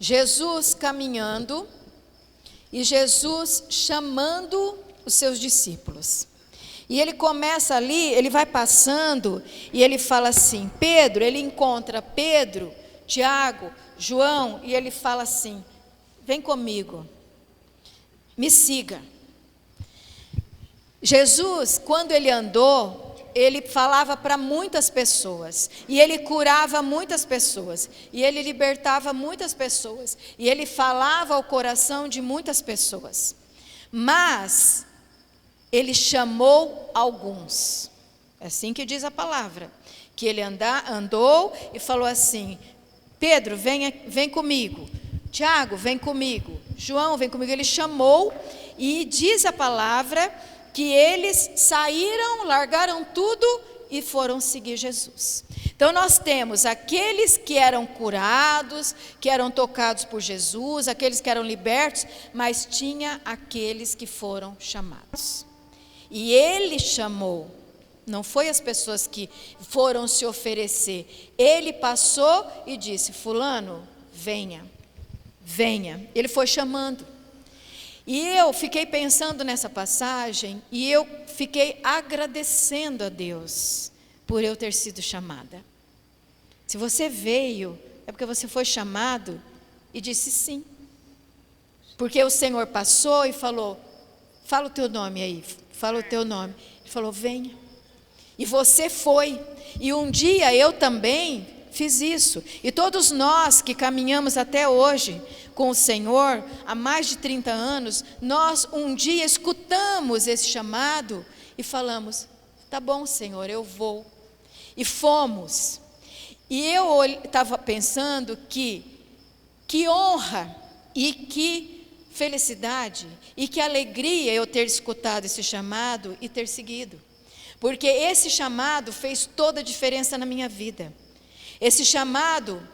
Jesus caminhando e Jesus chamando os seus discípulos. E ele começa ali, ele vai passando e ele fala assim, Pedro, ele encontra Pedro, Tiago, João, e ele fala assim, vem comigo, me siga. Jesus, quando ele andou, ele falava para muitas pessoas, e ele curava muitas pessoas, e ele libertava muitas pessoas, e ele falava ao coração de muitas pessoas, mas ele chamou alguns, é assim que diz a palavra, que ele andou e falou assim, Pedro, vem comigo, Tiago, vem comigo, João, vem comigo, ele chamou, e diz a palavra, que eles saíram, largaram tudo e foram seguir Jesus. Então nós temos aqueles que eram curados, que eram tocados por Jesus, aqueles que eram libertos, mas tinha aqueles que foram chamados. E ele chamou, não foi as pessoas que foram se oferecer. Ele passou e disse, fulano, venha, venha. Ele foi chamando. E eu fiquei pensando nessa passagem e eu fiquei agradecendo a Deus por eu ter sido chamada. Se você veio, é porque você foi chamado e disse sim. Porque o Senhor passou e falou, fala o teu nome aí, fala o teu nome. Ele falou, venha. E você foi. E um dia eu também fiz isso. E todos nós que caminhamos até hoje com o Senhor, há mais de 30 anos, nós um dia escutamos esse chamado e falamos, tá bom, Senhor, eu vou. E fomos. E eu estava pensando que honra e que felicidade e que alegria eu ter escutado esse chamado e ter seguido. Porque esse chamado fez toda a diferença na minha vida. Esse chamado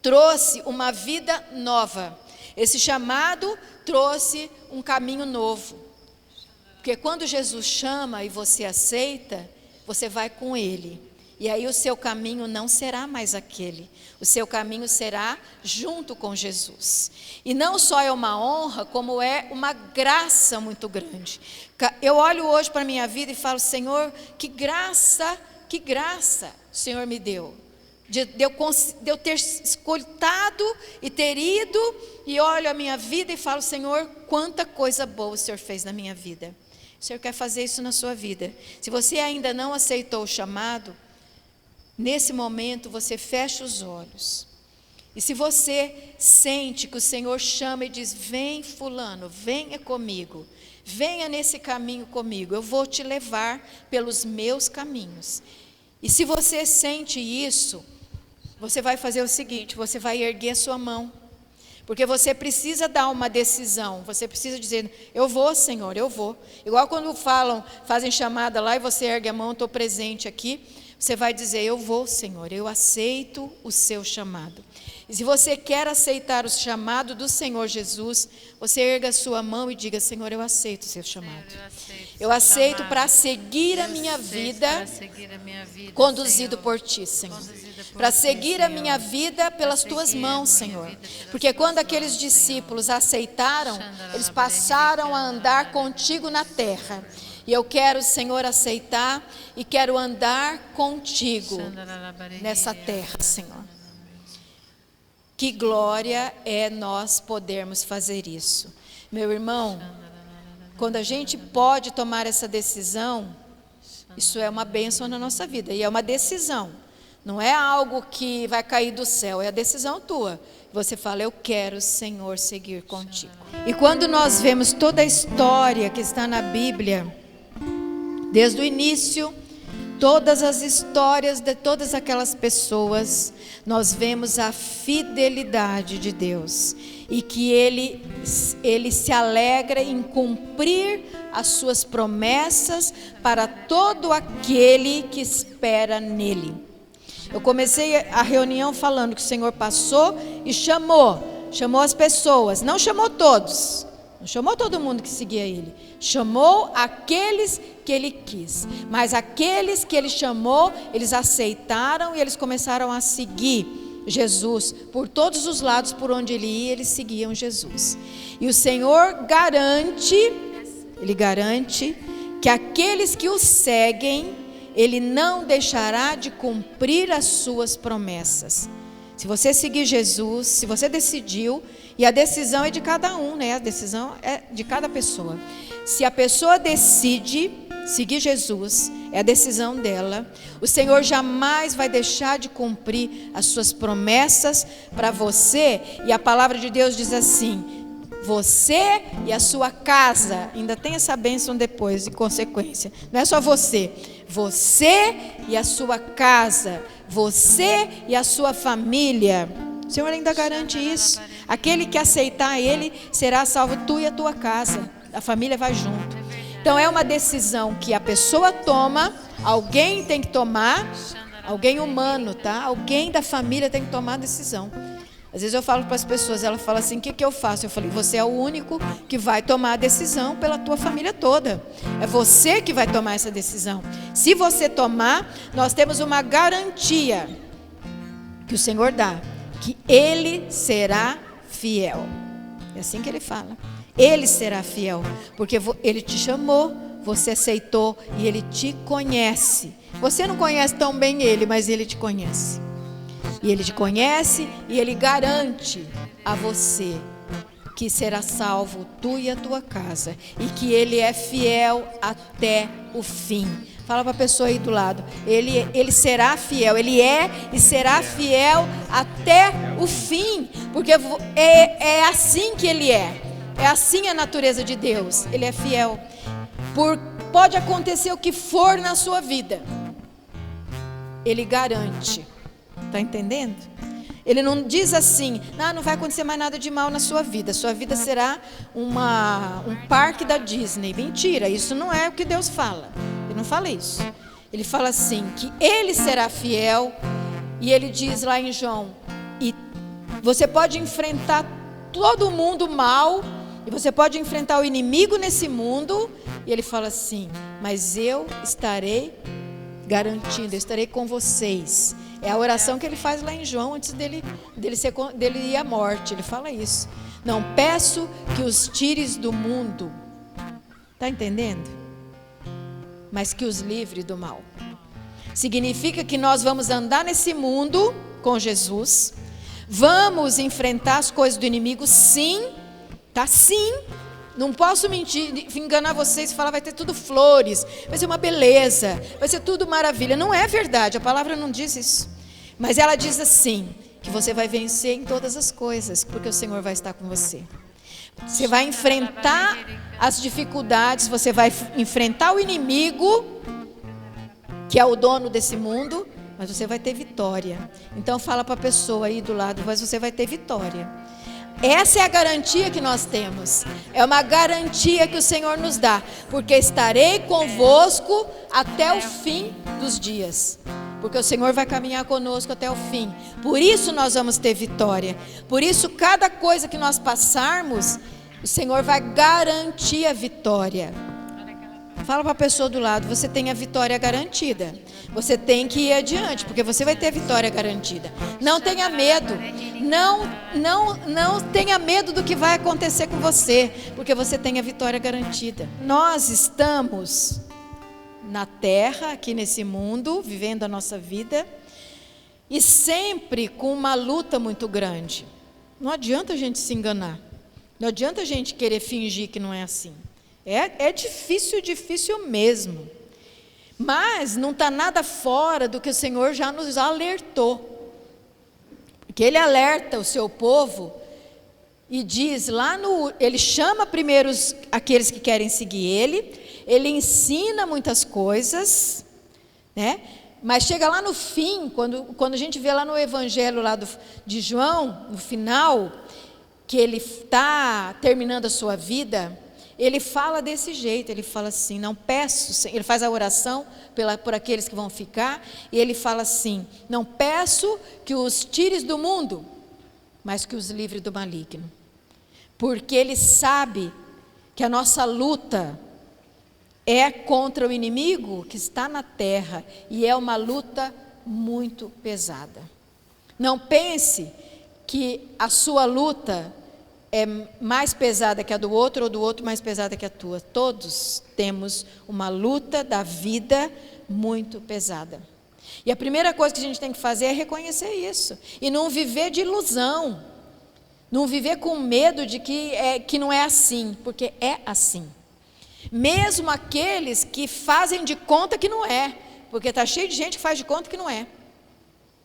trouxe uma vida nova. Esse chamado trouxe um caminho novo. Porque quando Jesus chama e você aceita, você vai com Ele. E aí o seu caminho não será mais aquele. O seu caminho será junto com Jesus. E não só é uma honra, como é uma graça muito grande. Eu olho hoje para a minha vida e falo, Senhor, que graça o Senhor me deu. De eu ter escutado e ter ido, e olho a minha vida e falo, Senhor, quanta coisa boa o Senhor fez na minha vida. O Senhor quer fazer isso na sua vida. Se você ainda não aceitou o chamado, nesse momento você fecha os olhos. E se você sente que o Senhor chama e diz, vem fulano, venha comigo, venha nesse caminho comigo, eu vou te levar pelos meus caminhos. E se você sente isso, você vai fazer o seguinte, você vai erguer a sua mão, porque você precisa dar uma decisão, você precisa dizer, eu vou, Senhor, eu vou. Igual quando fazem chamada lá e você ergue a mão, estou presente aqui, você vai dizer, eu vou, Senhor, eu aceito o seu chamado. E se você quer aceitar o chamado do Senhor Jesus, você erga a sua mão e diga, Senhor, eu aceito o seu chamado. Eu aceito para seguir a minha vida, conduzido por Ti, Senhor. Para seguir a minha vida pelas Tuas mãos, Senhor. Porque quando aqueles discípulos aceitaram, eles passaram a andar contigo na terra. E eu quero, Senhor, aceitar e quero andar contigo nessa terra, Senhor. Que glória é nós podermos fazer isso. Meu irmão, quando a gente pode tomar essa decisão, isso é uma bênção na nossa vida. E é uma decisão. Não é algo que vai cair do céu, é a decisão tua. Você fala, eu quero, Senhor, seguir contigo. E quando nós vemos toda a história que está na Bíblia, desde o início, todas as histórias de todas aquelas pessoas, nós vemos a fidelidade de Deus e que Ele se alegra em cumprir as suas promessas para todo aquele que espera nele. Eu comecei a reunião falando que o Senhor passou e chamou as pessoas, não chamou todos, não chamou todo mundo que seguia Ele, chamou aqueles que Ele quis, mas aqueles que Ele chamou, eles aceitaram e eles começaram a seguir Jesus por todos os lados por onde ele ia, eles seguiam Jesus. E o Senhor garante, ele garante que aqueles que o seguem, ele não deixará de cumprir as suas promessas. Se você seguir Jesus, se você decidiu, e a decisão é de cada um, né? A decisão é de cada pessoa. Se a pessoa decide seguir Jesus, é a decisão dela. O Senhor jamais vai deixar de cumprir as suas promessas para você. E a palavra de Deus diz assim: você e a sua casa, ainda tem essa bênção depois, em consequência. Não é só você e a sua casa, você e a sua família. O Senhor ainda garante isso. Aquele que aceitar ele será salvo, tu e a tua casa. A família vai junto. Então é uma decisão que a pessoa toma, alguém tem que tomar, alguém humano, tá? Alguém da família tem que tomar a decisão. Às vezes eu falo para as pessoas, ela fala assim: o que eu faço? Eu falei: você é o único que vai tomar a decisão pela tua família toda. É você que vai tomar essa decisão. Se você tomar, nós temos uma garantia que o Senhor dá, que Ele será fiel. É assim que Ele fala. Ele será fiel, porque Ele te chamou, você aceitou e Ele te conhece. Você não conhece tão bem Ele, mas Ele te conhece. E Ele te conhece e Ele garante a você que será salvo tu e a tua casa, e que Ele é fiel até o fim. Fala para a pessoa aí do lado: ele será fiel, Ele é e será fiel até o fim, porque é assim que Ele é. É assim a natureza de Deus. Ele é fiel. Pode acontecer o que for na sua vida, Ele garante. Está entendendo? Ele não diz assim: não vai acontecer mais nada de mal na sua vida. Sua vida será um parque da Disney. Mentira, isso não é o que Deus fala. Ele não fala isso. Ele fala assim, que Ele será fiel. E Ele diz lá em João: e você pode enfrentar todo mundo mal, e você pode enfrentar o inimigo nesse mundo. E Ele fala assim: mas eu estarei garantindo, eu estarei com vocês. É a oração que Ele faz lá em João, antes dele ir à morte. Ele fala isso: não peço que os tires do mundo, está entendendo? Mas que os livre do mal. Significa que nós vamos andar nesse mundo com Jesus, vamos enfrentar as coisas do inimigo, sim, tá? Sim. Não posso mentir, enganar vocês e falar vai ter tudo flores, vai ser uma beleza, vai ser tudo maravilha. Não é verdade, a palavra não diz isso. Mas ela diz assim, que você vai vencer em todas as coisas, porque o Senhor vai estar com você. Você vai enfrentar as dificuldades, você vai enfrentar o inimigo, que é o dono desse mundo, mas você vai ter vitória. Então fala para a pessoa aí do lado: mas você vai ter vitória. Essa é a garantia que nós temos. É uma garantia que o Senhor nos dá, porque estarei convosco até o fim dos dias. Porque o Senhor vai caminhar conosco até o fim. Por isso nós vamos ter vitória. Por isso cada coisa que nós passarmos, o Senhor vai garantir a vitória. Fala para a pessoa do lado: você tem a vitória garantida. Você tem que ir adiante, porque você vai ter a vitória garantida. Não tenha medo. Não tenha medo do que vai acontecer com você, porque você tem a vitória garantida. Nós estamos na terra, aqui nesse mundo, vivendo a nossa vida, e sempre com uma luta muito grande. Não adianta a gente se enganar. Não adianta a gente querer fingir que não é assim. É difícil mesmo. Mas não está nada fora do que o Senhor já nos alertou. Porque Ele alerta o seu povo e diz Ele chama primeiro aqueles que querem seguir Ele ensina muitas coisas, né? Mas chega lá no fim, quando a gente vê lá no Evangelho de João, no final, que ele está terminando a sua vida, ele fala desse jeito, ele fala assim: não peço, ele faz a oração por aqueles que vão ficar, e ele fala assim: não peço que os tires do mundo, mas que os livre do maligno. Porque ele sabe que a nossa luta é contra o inimigo que está na terra, e é uma luta muito pesada. Não pense que a sua luta é mais pesada que a do outro ou do outro mais pesada que a tua. Todos temos uma luta da vida muito pesada. E a primeira coisa que a gente tem que fazer é reconhecer isso. E não viver de ilusão. Não viver com medo de que não é assim, porque é assim. Mesmo aqueles que fazem de conta que não é, porque está cheio de gente que faz de conta que não é.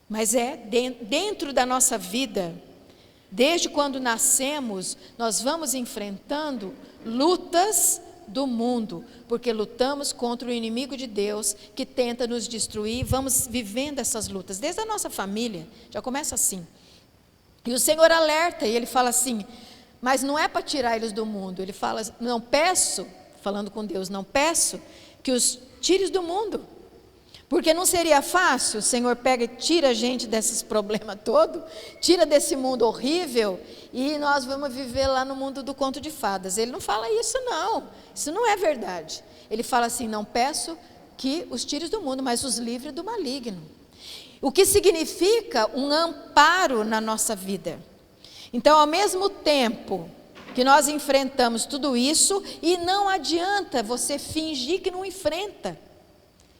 Mas é dentro da nossa vida, desde quando nascemos, nós vamos enfrentando lutas do mundo, porque lutamos contra o inimigo de Deus que tenta nos destruir. Vamos vivendo essas lutas, desde a nossa família, já começa assim. E o Senhor alerta, e Ele fala assim, mas não é para tirar eles do mundo. Ele fala, não peço, falando com Deus, não peço que os tires do mundo. Porque não seria fácil, o Senhor pega e tira a gente desses problemas todos, tira desse mundo horrível, e nós vamos viver lá no mundo do conto de fadas. Ele não fala isso não, isso não é verdade. Ele fala assim, não peço que os tires do mundo, mas os livre do maligno. O que significa um amparo na nossa vida. Então, ao mesmo tempo que nós enfrentamos tudo isso, e não adianta você fingir que não enfrenta.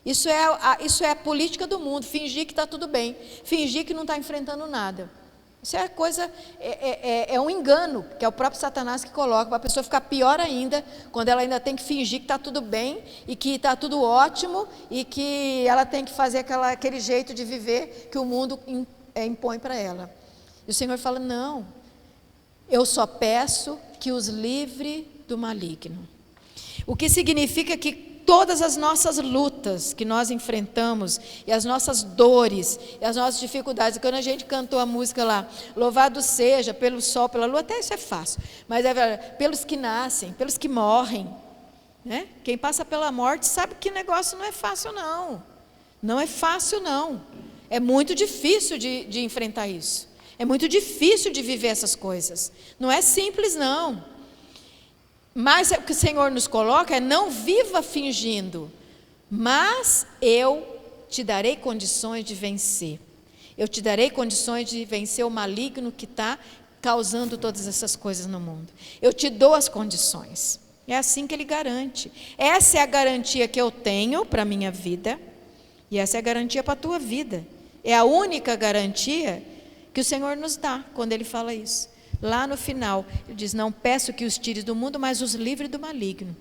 Isso é a política do mundo, fingir que está tudo bem, fingir que não está enfrentando nada. Isso é coisa, é um engano, que é o próprio Satanás que coloca, para a pessoa ficar pior ainda, quando ela ainda tem que fingir que está tudo bem, e que está tudo ótimo, e que ela tem que fazer aquele jeito de viver que o mundo impõe para ela. E o Senhor fala, não, eu só peço que os livre do maligno. O que significa que todas as nossas lutas que nós enfrentamos, e as nossas dores, e as nossas dificuldades, quando a gente cantou a música lá, louvado seja pelo sol, pela lua, até isso é fácil, mas pelos que nascem, pelos que morrem, né? Quem passa pela morte sabe que negócio não é fácil não, não é fácil não, é muito difícil de enfrentar isso, é muito difícil de viver essas coisas, não é simples não. Mas o que o Senhor nos coloca é, não viva fingindo, mas eu te darei condições de vencer. Eu te darei condições de vencer o maligno que está causando todas essas coisas no mundo. Eu te dou as condições. É assim que Ele garante. Essa é a garantia que eu tenho para a minha vida, e essa é a garantia para a tua vida. É a única garantia que o Senhor nos dá quando Ele fala isso. Lá no final, Ele diz, não peço que os tires do mundo, mas os livre do maligno.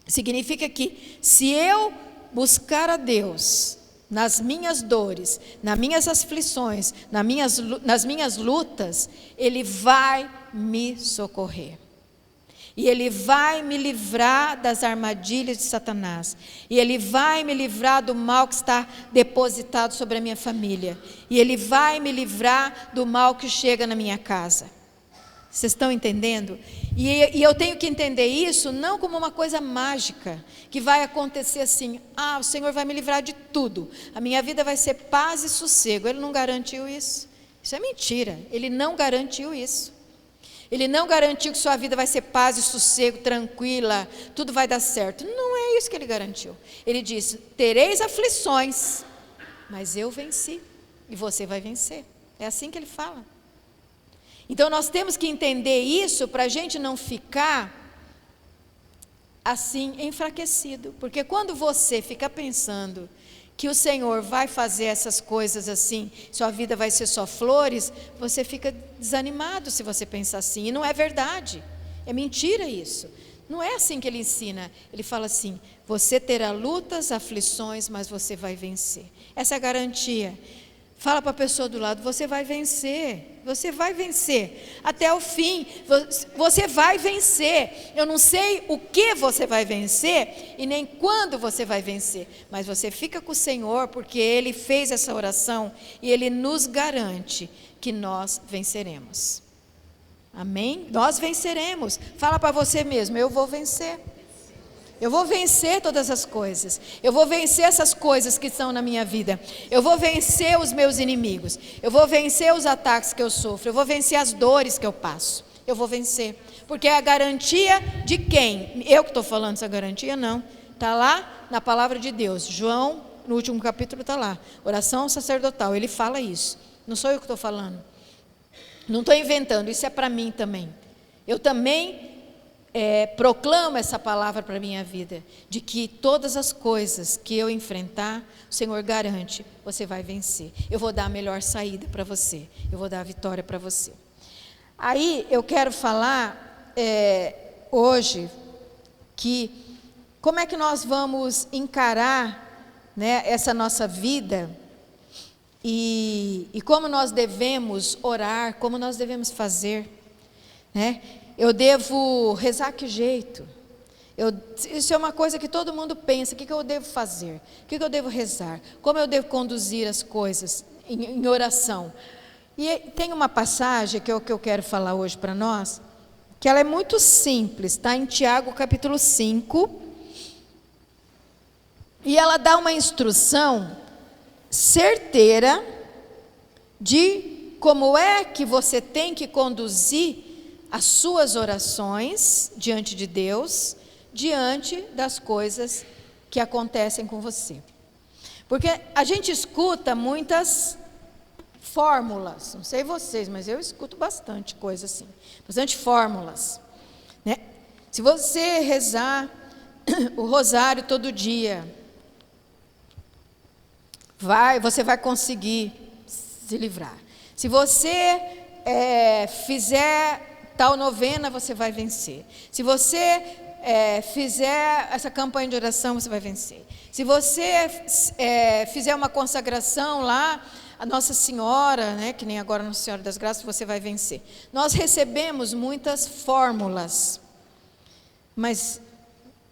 Significa que, se eu buscar a Deus nas minhas dores, nas minhas aflições, nas minhas lutas, Ele vai me socorrer. E Ele vai me livrar das armadilhas de Satanás. E Ele vai me livrar do mal que está depositado sobre a minha família. E Ele vai me livrar do mal que chega na minha casa. Vocês estão entendendo? E eu tenho que entender isso não como uma coisa mágica, que vai acontecer assim, o Senhor vai me livrar de tudo, a minha vida vai ser paz e sossego. Ele não garantiu isso. Isso é mentira, Ele não garantiu isso. Ele não garantiu que sua vida vai ser paz e sossego, tranquila, tudo vai dar certo. Não é isso que Ele garantiu. Ele disse, tereis aflições, mas eu venci, e você vai vencer. É assim que Ele fala. Então nós temos que entender isso para a gente não ficar assim enfraquecido, porque quando você fica pensando que o Senhor vai fazer essas coisas assim, sua vida vai ser só flores, você fica desanimado se você pensar assim, e não é verdade, é mentira isso, não é assim que Ele ensina. Ele fala assim, você terá lutas, aflições, mas você vai vencer, essa é a garantia. Fala para a pessoa do lado, você vai vencer até o fim, você vai vencer. Eu não sei o que você vai vencer e nem quando você vai vencer, mas você fica com o Senhor, porque Ele fez essa oração e Ele nos garante que nós venceremos. Amém? Nós venceremos. Fala para você mesmo, eu vou vencer. Eu vou vencer todas as coisas. Eu vou vencer essas coisas que estão na minha vida. Eu vou vencer os meus inimigos. Eu vou vencer os ataques que eu sofro. Eu vou vencer as dores que eu passo. Eu vou vencer. Porque é a garantia de quem? Eu que estou falando essa garantia? Não. Está lá na palavra de Deus. João, no último capítulo está lá. Oração sacerdotal. Ele fala isso. Não sou eu que estou falando. Não estou inventando, isso é para mim também. Eu também proclamo essa palavra para a minha vida, de que todas as coisas que eu enfrentar, o Senhor garante, você vai vencer. Eu vou dar a melhor saída para você, eu vou dar a vitória para você. Aí eu quero falar hoje que como é que nós vamos encarar, né, essa nossa vida e como nós devemos orar, como nós devemos fazer, né? Eu devo rezar que jeito? Isso é uma coisa que todo mundo pensa, o que eu devo fazer? O que eu devo rezar? Como eu devo conduzir as coisas em oração? E tem uma passagem que é o que eu quero falar hoje para nós, que ela é muito simples, está em Tiago capítulo 5, e ela dá uma instrução certeira de como é que você tem que conduzir as suas orações diante de Deus, diante das coisas que acontecem com você. Porque a gente escuta muitas fórmulas, não sei vocês, mas eu escuto bastante coisa assim, bastante fórmulas, né? Se você rezar o rosário todo dia, você vai conseguir se livrar. Se você fizer tal novena, você vai vencer. Se você fizer essa campanha de oração, você vai vencer. Se você fizer uma consagração lá, a Nossa Senhora, né, que nem agora a Nossa Senhora das Graças, você vai vencer. Nós recebemos muitas fórmulas, mas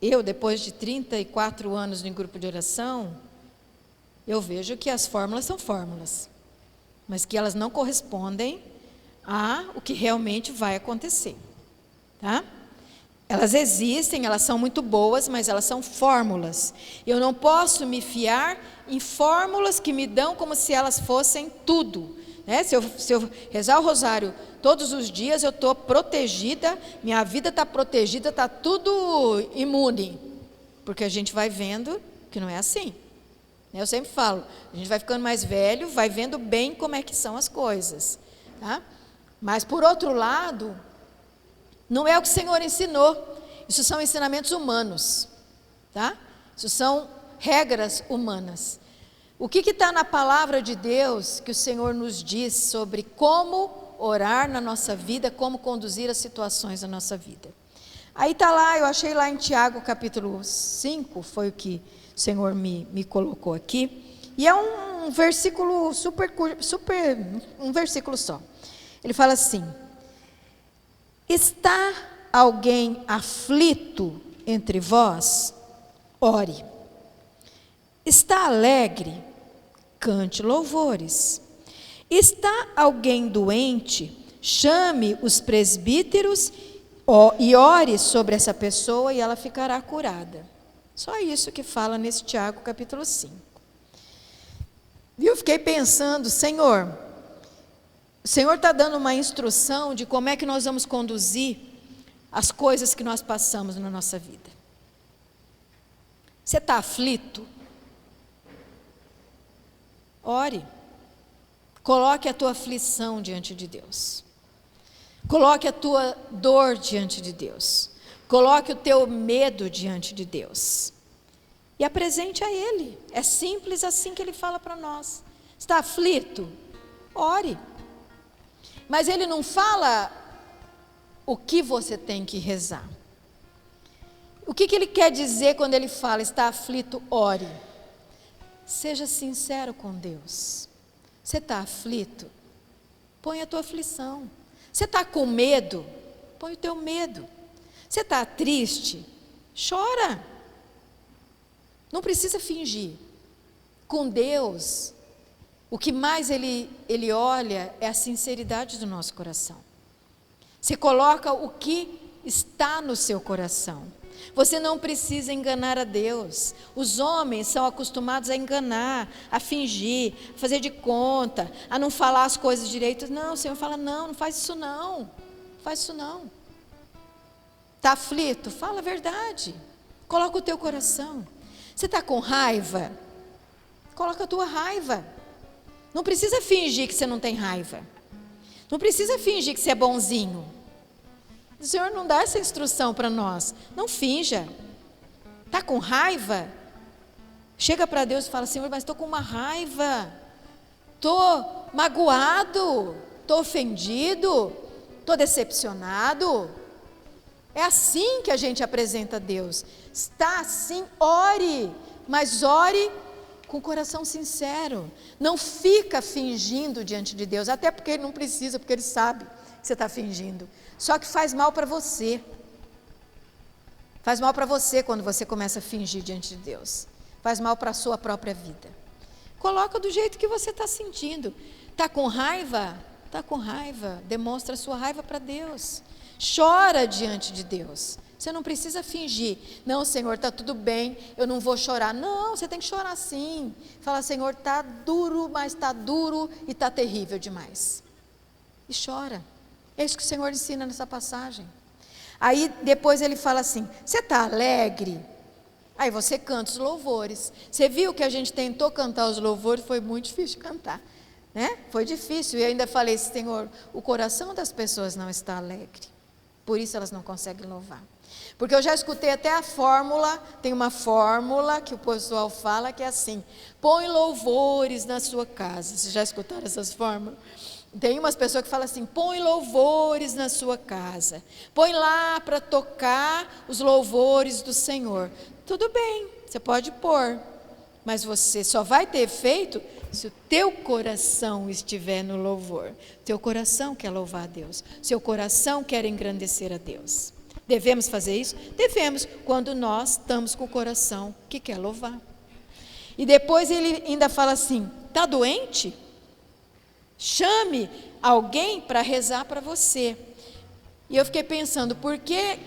eu, depois de 34 anos em grupo de oração, eu vejo que as fórmulas são fórmulas, mas que elas não correspondem a o que realmente vai acontecer, tá? Elas existem, elas são muito boas, mas elas são fórmulas. Eu não posso me fiar em fórmulas que me dão como se elas fossem tudo, né? Se eu rezar o rosário todos os dias, eu estou protegida, minha vida está protegida, está tudo imune, porque a gente vai vendo que não é assim. Eu sempre falo, a gente vai ficando mais velho, vai vendo bem como é que são as coisas, tá? Mas, por outro lado, não é o que o Senhor ensinou. Isso são ensinamentos humanos, tá? Isso são regras humanas. O que está na palavra de Deus que o Senhor nos diz sobre como orar na nossa vida, como conduzir as situações da nossa vida? Aí está lá, eu achei lá em Tiago capítulo 5, foi o que o Senhor me colocou aqui. E é um versículo um versículo só. Ele fala assim: está alguém aflito entre vós? Ore. Está alegre? Cante louvores. Está alguém doente? Chame os presbíteros e ore sobre essa pessoa e ela ficará curada. Só isso que fala nesse Tiago capítulo 5. E eu fiquei pensando, Senhor, o Senhor está dando uma instrução de como é que nós vamos conduzir as coisas que nós passamos na nossa vida. Você está aflito? Ore. Coloque a tua aflição diante de Deus. Coloque a tua dor diante de Deus. Coloque o teu medo diante de Deus. E apresente a Ele. É simples assim que Ele fala para nós. Está aflito? Ore. Mas Ele não fala o que você tem que rezar. O que Ele quer dizer quando Ele fala, está aflito, ore? Seja sincero com Deus. Você está aflito? Põe a tua aflição. Você está com medo? Põe o teu medo. Você está triste? Chora. Não precisa fingir. Com Deus, o que mais Ele olha é a sinceridade do nosso coração. Você coloca o que está no seu coração. Você não precisa enganar a Deus. Os homens são acostumados a enganar, a fingir, a fazer de conta, a não falar as coisas direito. Não, o Senhor fala, não faz isso não. Não faz isso não. Está aflito? Fala a verdade. Coloca o teu coração. Você está com raiva? Coloca a tua raiva. Não precisa fingir que você não tem raiva. Não precisa fingir que você é bonzinho. O Senhor não dá essa instrução para nós. Não finja. Está com raiva? Chega para Deus e fala: Senhor, mas estou com uma raiva. Estou magoado. Estou ofendido. Estou decepcionado. É assim que a gente apresenta a Deus. Está assim, ore. Mas ore com o coração sincero. Não fica fingindo diante de Deus. Até porque Ele não precisa, porque Ele sabe que você está fingindo. Só que faz mal para você. Faz mal para você quando você começa a fingir diante de Deus. Faz mal para a sua própria vida. Coloca do jeito que você está sentindo. Está com raiva? Está com raiva. Demonstra a sua raiva para Deus. Chora diante de Deus. Você não precisa fingir. Não, Senhor, está tudo bem, eu não vou chorar. Não, você tem que chorar sim. Fala: Senhor, está duro, mas está duro e está terrível demais. E chora. É isso que o Senhor ensina nessa passagem. Aí depois ele fala assim: você está alegre? Aí você canta os louvores. Você viu que a gente tentou cantar os louvores, foi muito difícil de cantar, né? Foi difícil. E eu ainda falei: Senhor, o coração das pessoas não está alegre. Por isso elas não conseguem louvar. Porque eu já escutei até a fórmula, tem uma fórmula que o pessoal fala que é assim: põe louvores na sua casa. Vocês já escutaram essas fórmulas? Tem umas pessoas que falam assim: põe louvores na sua casa, põe lá para tocar os louvores do Senhor. Tudo bem, você pode pôr, mas você só vai ter efeito se o teu coração estiver no louvor. Teu coração quer louvar a Deus, seu coração quer engrandecer a Deus. Devemos fazer isso? Devemos, quando nós estamos com o coração que quer louvar. E depois ele ainda fala assim: está doente? Chame alguém para rezar para você. E eu fiquei pensando, por que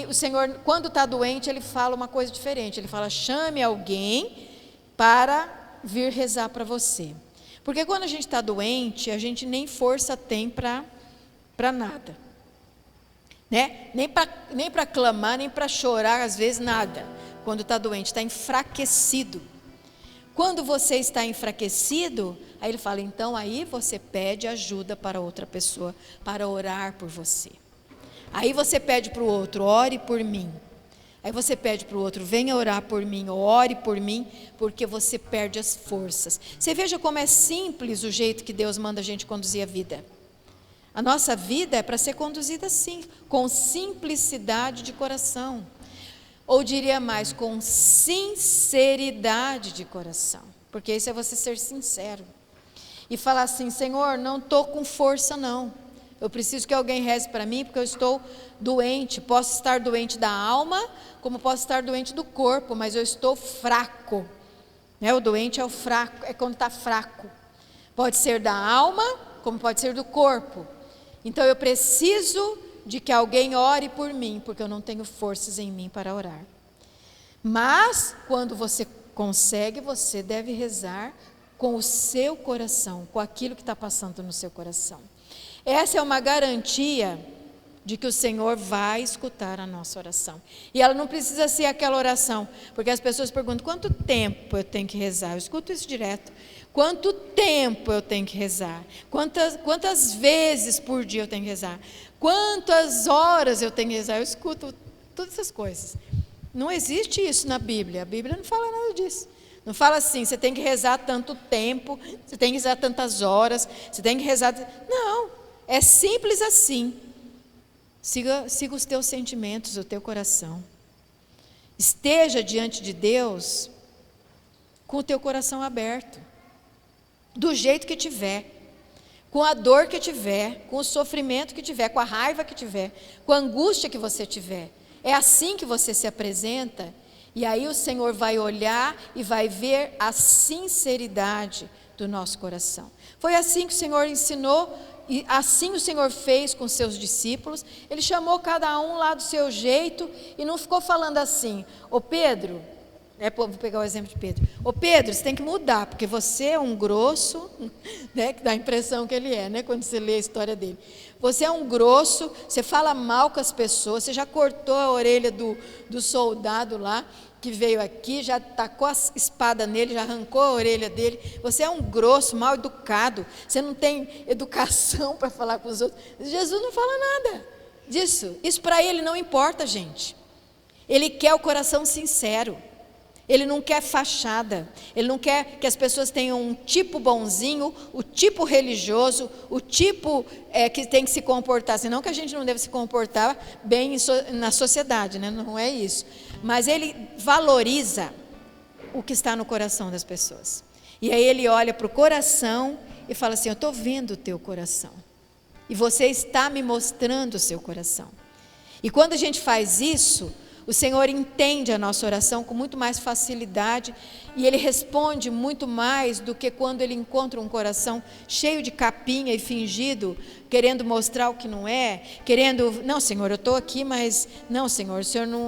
o Senhor, quando está doente, Ele fala uma coisa diferente? Ele fala: chame alguém para vir rezar para você. Porque quando a gente está doente, a gente nem força tem para nada. Né? Nem para clamar, nem para chorar, às vezes nada. Quando está doente, está enfraquecido. Quando você está enfraquecido, aí ele fala: então aí você pede ajuda para outra pessoa, para orar por você. Aí você pede para o outro: ore por mim. Aí você pede para o outro: venha orar por mim, ou ore por mim, porque você perde as forças. Você veja como é simples o jeito que Deus manda a gente conduzir a vida. A nossa vida é para ser conduzida assim, com simplicidade de coração. Ou diria mais, com sinceridade de coração. Porque isso é você ser sincero. E falar assim: Senhor, não estou com força não. Eu preciso que alguém reze para mim, porque eu estou doente. Posso estar doente da alma, como posso estar doente do corpo, mas eu estou fraco. Né? O doente é o fraco, é quando está fraco. Pode ser da alma, como pode ser do corpo. Então eu preciso de que alguém ore por mim, porque eu não tenho forças em mim para orar. Mas, quando você consegue, você deve rezar com o seu coração, com aquilo que está passando no seu coração. Essa é uma garantia de que o Senhor vai escutar a nossa oração. E ela não precisa ser aquela oração, porque as pessoas perguntam: quanto tempo eu tenho que rezar? Eu escuto isso direto. Quanto tempo eu tenho que rezar? Quantas vezes por dia eu tenho que rezar? Quantas horas eu tenho que rezar? Eu escuto todas essas coisas. Não existe isso na Bíblia. A Bíblia não fala nada disso. Não fala assim: você tem que rezar tanto tempo, você tem que rezar tantas horas, você tem que rezar... Não, é simples assim. Siga os teus sentimentos, o teu coração. Esteja diante de Deus com o teu coração aberto, do jeito que tiver, com a dor que tiver, com o sofrimento que tiver, com a raiva que tiver, com a angústia que você tiver. É assim que você se apresenta, e aí o Senhor vai olhar e vai ver a sinceridade do nosso coração. Foi assim que o Senhor ensinou, e assim o Senhor fez com seus discípulos. Ele chamou cada um lá do seu jeito e não ficou falando assim: ô Pedro, Vou pegar o exemplo de Pedro. Ô Pedro, você tem que mudar, porque você é um grosso, né? Que dá a impressão que ele é, né? Quando você lê a história dele. Você é um grosso, você fala mal com as pessoas, você já cortou a orelha do soldado lá, que veio aqui, já tacou a espada nele, já arrancou a orelha dele. Você é um grosso, mal educado, você não tem educação para falar com os outros. Jesus não fala nada disso. Isso para ele não importa, gente. Ele quer o coração sincero. Ele não quer fachada, ele não quer que as pessoas tenham um tipo bonzinho, o tipo religioso, o tipo que tem que se comportar, senão que a gente não deve se comportar bem na sociedade, né? Não é isso. Mas ele valoriza o que está no coração das pessoas. E aí ele olha para o coração e fala assim: eu estou vendo o teu coração, e você está me mostrando o seu coração. E quando a gente faz isso, o Senhor entende a nossa oração com muito mais facilidade e Ele responde muito mais do que quando Ele encontra um coração cheio de capinha e fingido, querendo mostrar o que não é, querendo, não Senhor, eu estou aqui, mas, não Senhor,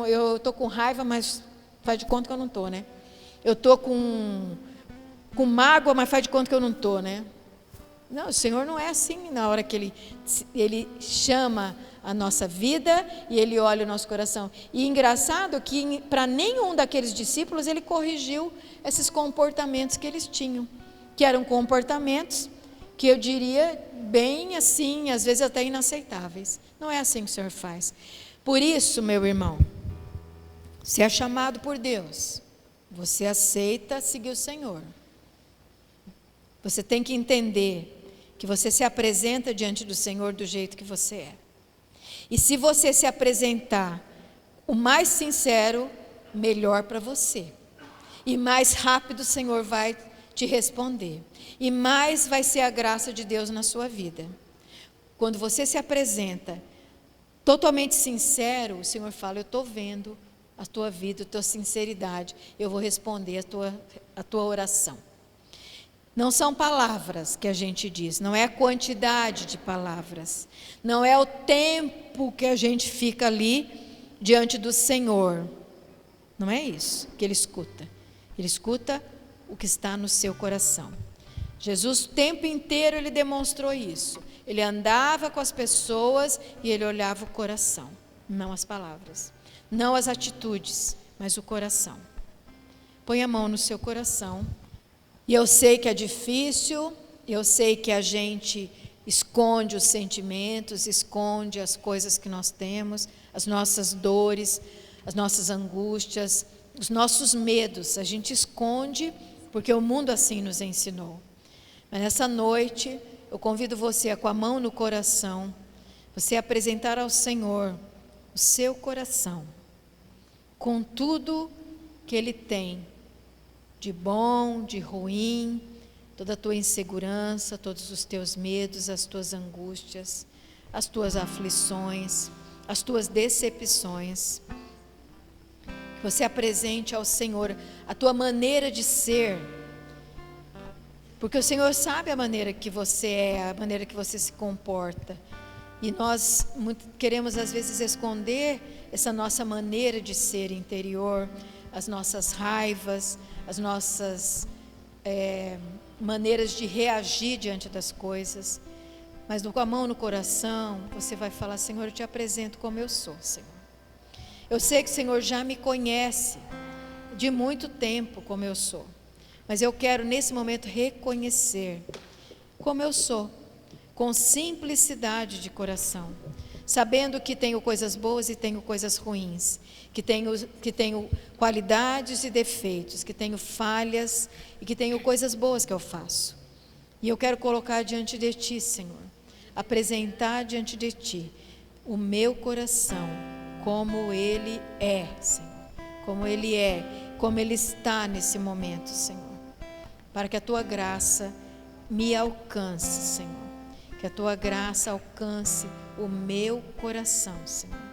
eu estou com raiva, mas faz de conta que eu não estou, né? Eu estou com mágoa, mas faz de conta que eu não estou, né? Não, o Senhor não é assim na hora que Ele chama a nossa vida e Ele olha o nosso coração. E engraçado que para nenhum daqueles discípulos Ele corrigiu esses comportamentos que eles tinham, que eram comportamentos que eu diria bem assim, às vezes até inaceitáveis. Não é assim que o Senhor faz. Por isso, meu irmão, se é chamado por Deus, você aceita seguir o Senhor. Você tem que entender que você se apresenta diante do Senhor do jeito que você é. E se você se apresentar o mais sincero, melhor para você. E mais rápido o Senhor vai te responder. E mais vai ser a graça de Deus na sua vida. Quando você se apresenta totalmente sincero, o Senhor fala: eu estou vendo a tua vida, a tua sinceridade. Eu vou responder a tua oração. Não são palavras que a gente diz, não é a quantidade de palavras, não é o tempo que a gente fica ali diante do Senhor. Não é isso que Ele escuta. Ele escuta o que está no seu coração. Jesus o tempo inteiro Ele demonstrou isso. Ele andava com as pessoas e Ele olhava o coração, não as palavras, não as atitudes, mas o coração. Põe a mão no seu coração. E eu sei que é difícil, eu sei que a gente esconde os sentimentos, esconde as coisas que nós temos, as nossas dores, as nossas angústias, os nossos medos, a gente esconde porque o mundo assim nos ensinou. Mas nessa noite, eu convido você a, com a mão no coração, você apresentar ao Senhor o seu coração, com tudo que Ele tem, de bom, de ruim, toda a tua insegurança, todos os teus medos, as tuas angústias, as tuas aflições, as tuas decepções. Que você apresente ao Senhor a tua maneira de ser, porque o Senhor sabe a maneira que você é, a maneira que você se comporta. E nós queremos às vezes esconder essa nossa maneira de ser interior, as nossas raivas, as nossas maneiras de reagir diante das coisas. Mas com a mão no coração, você vai falar: Senhor, eu te apresento como eu sou, Senhor. Eu sei que o Senhor já me conhece de muito tempo como eu sou. Mas eu quero nesse momento reconhecer como eu sou, com simplicidade de coração, sabendo que tenho coisas boas e tenho coisas ruins, que tenho qualidades e defeitos, que tenho falhas e que tenho coisas boas que eu faço. E eu quero colocar diante de Ti, Senhor, apresentar diante de Ti o meu coração, como ele é, Senhor, como ele é, como ele está nesse momento, Senhor, para que a Tua graça me alcance, Senhor, que a Tua graça alcance o meu coração, Senhor.